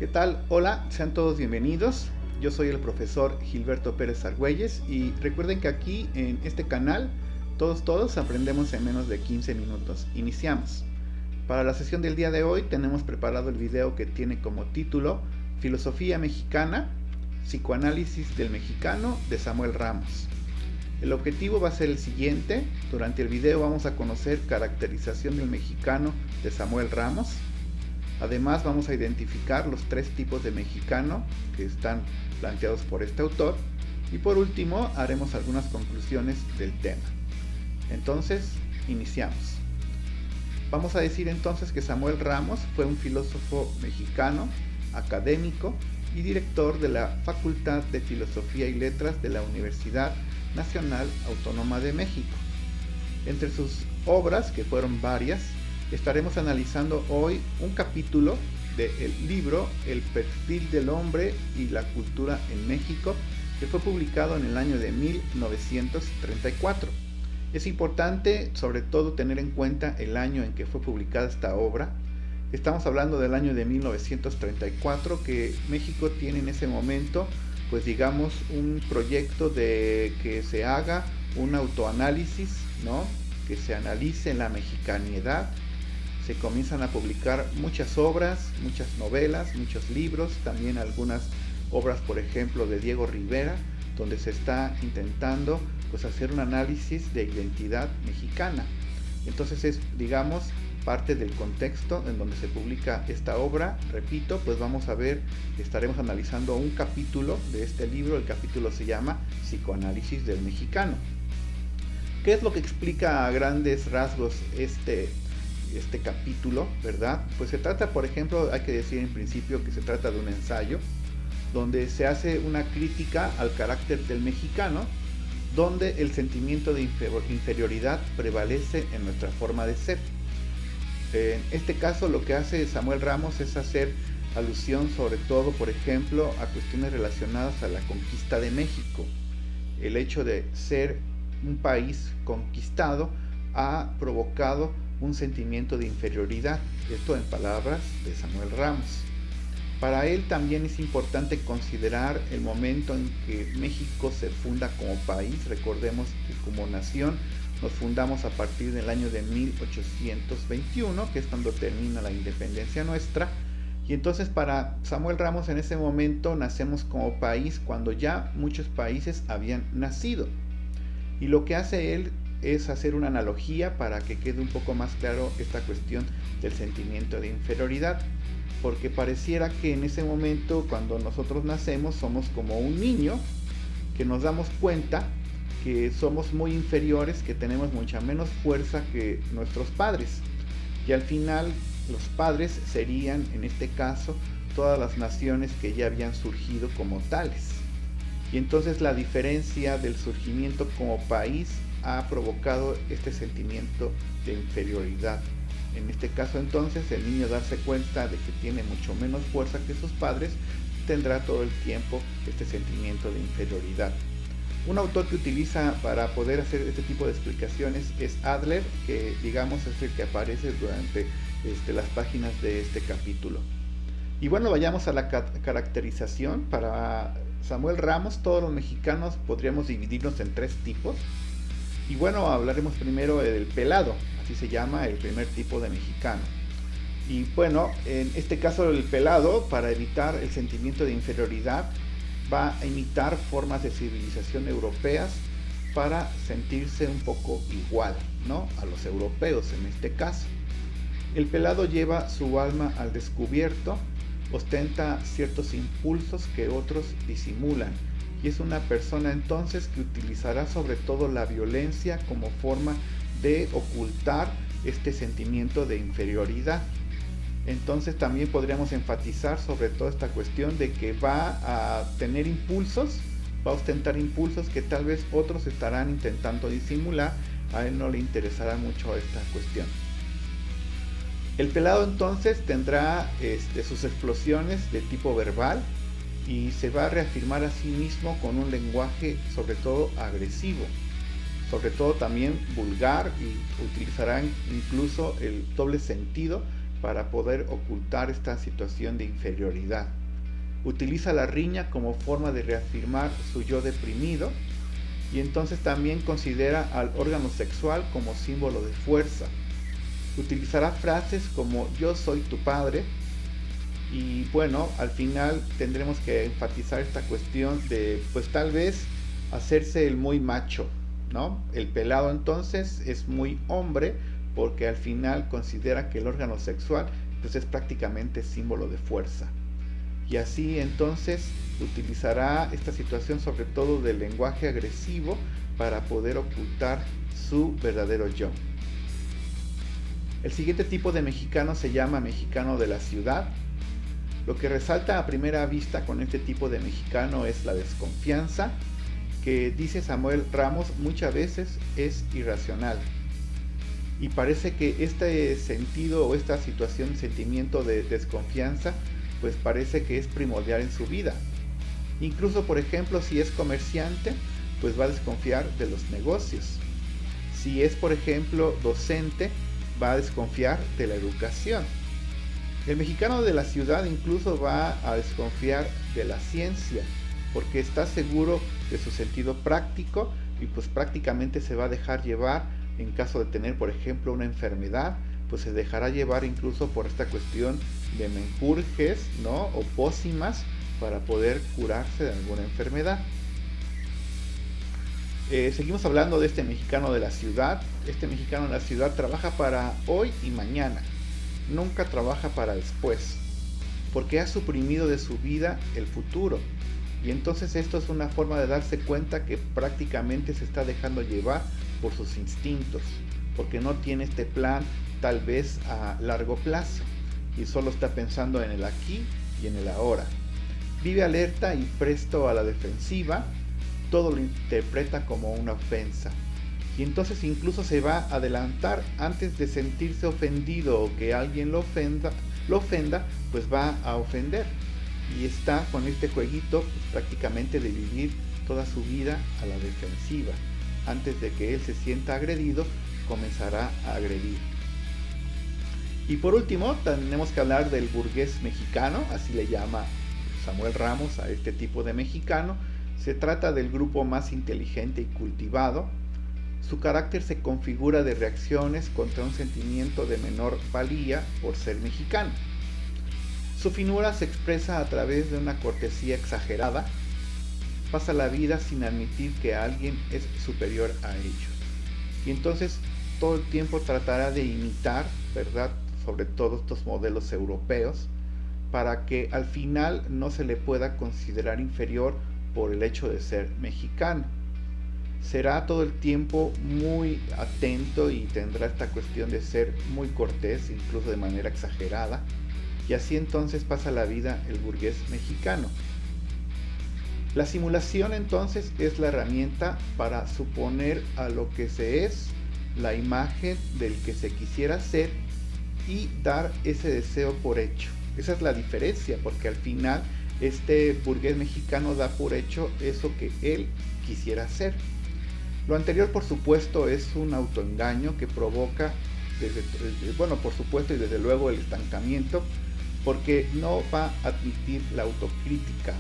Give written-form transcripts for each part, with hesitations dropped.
¿Qué tal? Hola, sean todos bienvenidos. Yo soy el profesor Gilberto Pérez Argüelles y recuerden que aquí en este canal todos aprendemos en menos de 15 minutos. Iniciamos. Para la sesión del día de hoy tenemos preparado el video que tiene como título Filosofía Mexicana, Psicoanálisis del Mexicano de Samuel Ramos. El objetivo va a ser el siguiente. Durante el video vamos a conocer caracterización del mexicano de Samuel Ramos. Además vamos a identificar los tres tipos de mexicano que están planteados por este autor. Y por último haremos algunas conclusiones del tema. Entonces, iniciamos. Vamos a decir entonces que Samuel Ramos fue un filósofo mexicano, académico y director de la Facultad de Filosofía y Letras de la Universidad Nacional Autónoma de México. Entre sus obras, que fueron varias, estaremos analizando hoy un capítulo del libro El perfil del hombre y la cultura en México, que fue publicado en el año de 1934. Es importante sobre todo tener en cuenta el año en que fue publicada esta obra. Estamos hablando del año de 1934, que México tiene en ese momento, pues digamos, un proyecto de que se haga un autoanálisis, ¿no? Que se analice la mexicanidad. Se comienzan a publicar muchas obras, muchas novelas, muchos libros, también algunas obras, por ejemplo, de Diego Rivera, donde se está intentando pues hacer un análisis de identidad mexicana. Entonces es, digamos, parte del contexto en donde se publica esta obra. Repito, pues vamos a ver, estaremos analizando un capítulo de este libro. El capítulo se llama Psicoanálisis del Mexicano. ¿Qué es lo que explica a grandes rasgos este capítulo, verdad? Pues se trata, por ejemplo, hay que decir en principio que se trata de un ensayo donde se hace una crítica al carácter del mexicano, donde el sentimiento de inferioridad prevalece en nuestra forma de ser. En este caso lo que hace Samuel Ramos es hacer alusión sobre todo, por ejemplo, a cuestiones relacionadas a la conquista de México. El hecho de ser un país conquistado ha provocado un sentimiento de inferioridad, esto en palabras de Samuel Ramos. Para él también es importante considerar el momento en que México se funda como país. Recordemos que como nación nos fundamos a partir del año de 1821, que es cuando termina la independencia nuestra. Y entonces para Samuel Ramos en ese momento nacemos como país cuando ya muchos países habían nacido. Y lo que hace él es hacer una analogía para que quede un poco más claro esta cuestión del sentimiento de inferioridad, porque pareciera que en ese momento cuando nosotros nacemos somos como un niño, que nos damos cuenta que somos muy inferiores, que tenemos mucha menos fuerza que nuestros padres, y al final los padres serían en este caso todas las naciones que ya habían surgido como tales. Y entonces la diferencia del surgimiento como país ha provocado este sentimiento de inferioridad. En este caso entonces el niño darse cuenta de que tiene mucho menos fuerza que sus padres, tendrá todo el tiempo este sentimiento de inferioridad. Un autor que utiliza para poder hacer este tipo de explicaciones es Adler, que digamos es el que aparece durante las páginas de este capítulo. Y bueno, vayamos a la caracterización. Para Samuel Ramos, todos los mexicanos podríamos dividirnos en tres tipos. Y bueno, hablaremos primero del pelado, así se llama el primer tipo de mexicano. Y bueno, en este caso el pelado, para evitar el sentimiento de inferioridad, va a imitar formas de civilización europeas para sentirse un poco igual, ¿no?, a los europeos en este caso. El pelado lleva su alma al descubierto, ostenta ciertos impulsos que otros disimulan, y es una persona entonces que utilizará sobre todo la violencia como forma de ocultar este sentimiento de inferioridad. Entonces también podríamos enfatizar sobre todo esta cuestión de que va a tener impulsos, va a ostentar impulsos que tal vez otros estarán intentando disimular. A él no le interesará mucho esta cuestión. El pelado entonces tendrá sus explosiones de tipo verbal y se va a reafirmar a sí mismo con un lenguaje sobre todo agresivo, sobre todo también vulgar, y utilizarán incluso el doble sentido para poder ocultar esta situación de inferioridad. Utiliza la riña como forma de reafirmar su yo deprimido y entonces también considera al órgano sexual como símbolo de fuerza. Utilizará frases como yo soy tu padre y bueno, al final tendremos que enfatizar esta cuestión de pues tal vez hacerse el muy macho, ¿no? El pelado entonces es muy hombre porque al final considera que el órgano sexual pues es prácticamente símbolo de fuerza. Y así entonces utilizará esta situación sobre todo del lenguaje agresivo para poder ocultar su verdadero yo. El siguiente tipo de mexicano se llama mexicano de la ciudad. Lo que resalta a primera vista con este tipo de mexicano es la desconfianza, que dice Samuel Ramos muchas veces es irracional. Y parece que este sentido o esta situación, sentimiento de desconfianza, pues parece que es primordial en su vida. Incluso, por ejemplo, si es comerciante, pues va a desconfiar de los negocios. Si es, por ejemplo, docente, va a desconfiar de la educación. El mexicano de la ciudad incluso va a desconfiar de la ciencia, porque está seguro de su sentido práctico y pues prácticamente se va a dejar llevar en caso de tener, por ejemplo, una enfermedad, pues se dejará llevar incluso por esta cuestión de menjurjes, ¿no? O pócimas para poder curarse de alguna enfermedad. Seguimos hablando de este mexicano de la ciudad. Este mexicano de la ciudad trabaja para hoy y mañana. Nunca trabaja para después, porque ha suprimido de su vida el futuro. Y entonces esto es una forma de darse cuenta que prácticamente se está dejando llevar por sus instintos, porque no tiene este plan tal vez a largo plazo y solo está pensando en el aquí y en el ahora. Vive alerta y presto a la defensiva, todo lo interpreta como una ofensa. Y entonces incluso se va a adelantar antes de sentirse ofendido o que alguien lo ofenda, pues va a ofender. Y está con este jueguito pues, prácticamente de vivir toda su vida a la defensiva. Antes de que él se sienta agredido, comenzará a agredir. Y por último, tenemos que hablar del burgués mexicano, así le llama Samuel Ramos a este tipo de mexicano. Se trata del grupo más inteligente y cultivado. Su carácter se configura de reacciones contra un sentimiento de menor valía por ser mexicano. Su finura se expresa a través de una cortesía exagerada. Pasa la vida sin admitir que alguien es superior a ellos. Y entonces todo el tiempo tratará de imitar, ¿verdad?, sobre todo estos modelos europeos, para que al final no se le pueda considerar inferior por el hecho de ser mexicano. Será todo el tiempo muy atento y tendrá esta cuestión de ser muy cortés, incluso de manera exagerada, y así entonces pasa la vida el burgués mexicano. La simulación entonces es la herramienta para suponer a lo que se es la imagen del que se quisiera ser y dar ese deseo por hecho. Esa es la diferencia, porque al final este burgués mexicano da por hecho eso que él quisiera ser. Lo anterior, por supuesto, es un autoengaño que provoca, por supuesto y desde luego el estancamiento, porque no va a admitir la autocrítica.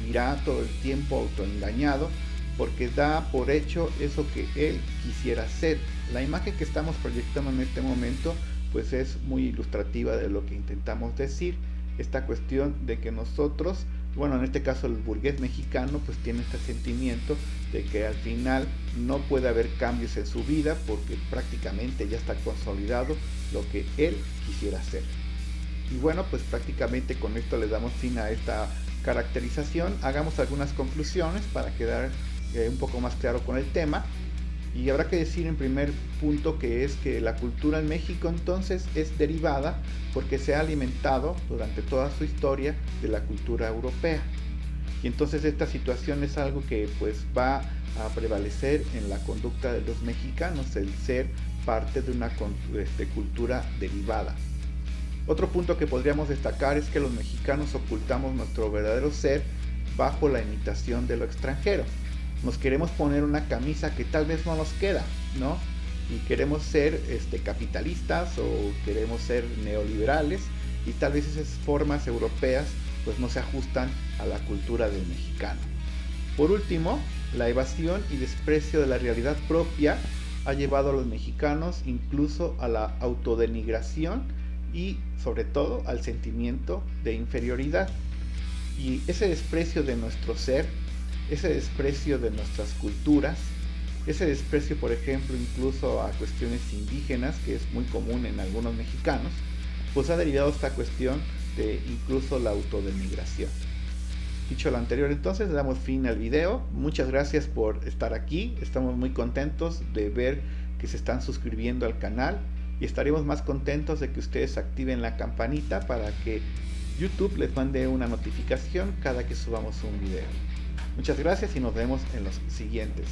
Vivirá todo el tiempo autoengañado porque da por hecho eso que él quisiera ser. La imagen que estamos proyectando en este momento pues es muy ilustrativa de lo que intentamos decir, esta cuestión de que nosotros, bueno, en este caso el burgués mexicano pues tiene este sentimiento de que al final no puede haber cambios en su vida porque prácticamente ya está consolidado lo que él quisiera ser. Y bueno, pues prácticamente con esto le damos fin a esta caracterización. Hagamos algunas conclusiones para quedar un poco más claro con el tema. Y habrá que decir en primer punto que es que la cultura en México entonces es derivada porque se ha alimentado durante toda su historia de la cultura europea. Y entonces esta situación es algo que pues va a prevalecer en la conducta de los mexicanos, el ser parte de una cultura derivada. Otro punto que podríamos destacar es que los mexicanos ocultamos nuestro verdadero ser bajo la imitación de lo extranjero. Nos queremos poner una camisa que tal vez no nos queda, ¿no? y queremos ser capitalistas o queremos ser neoliberales, y tal vez esas formas europeas pues no se ajustan a la cultura del mexicano. Por último, la evasión y desprecio de la realidad propia ha llevado a los mexicanos incluso a la autodenigración y sobre todo al sentimiento de inferioridad. Y ese desprecio de nuestro ser, ese desprecio de nuestras culturas, ese desprecio, por ejemplo, incluso a cuestiones indígenas, que es muy común en algunos mexicanos, pues ha derivado esta cuestión de incluso la autodenigración. Dicho lo anterior, entonces le damos fin al video. Muchas gracias por estar aquí. Estamos muy contentos de ver que se están suscribiendo al canal y estaremos más contentos de que ustedes activen la campanita para que YouTube les mande una notificación cada que subamos un video. Muchas gracias y nos vemos en los siguientes.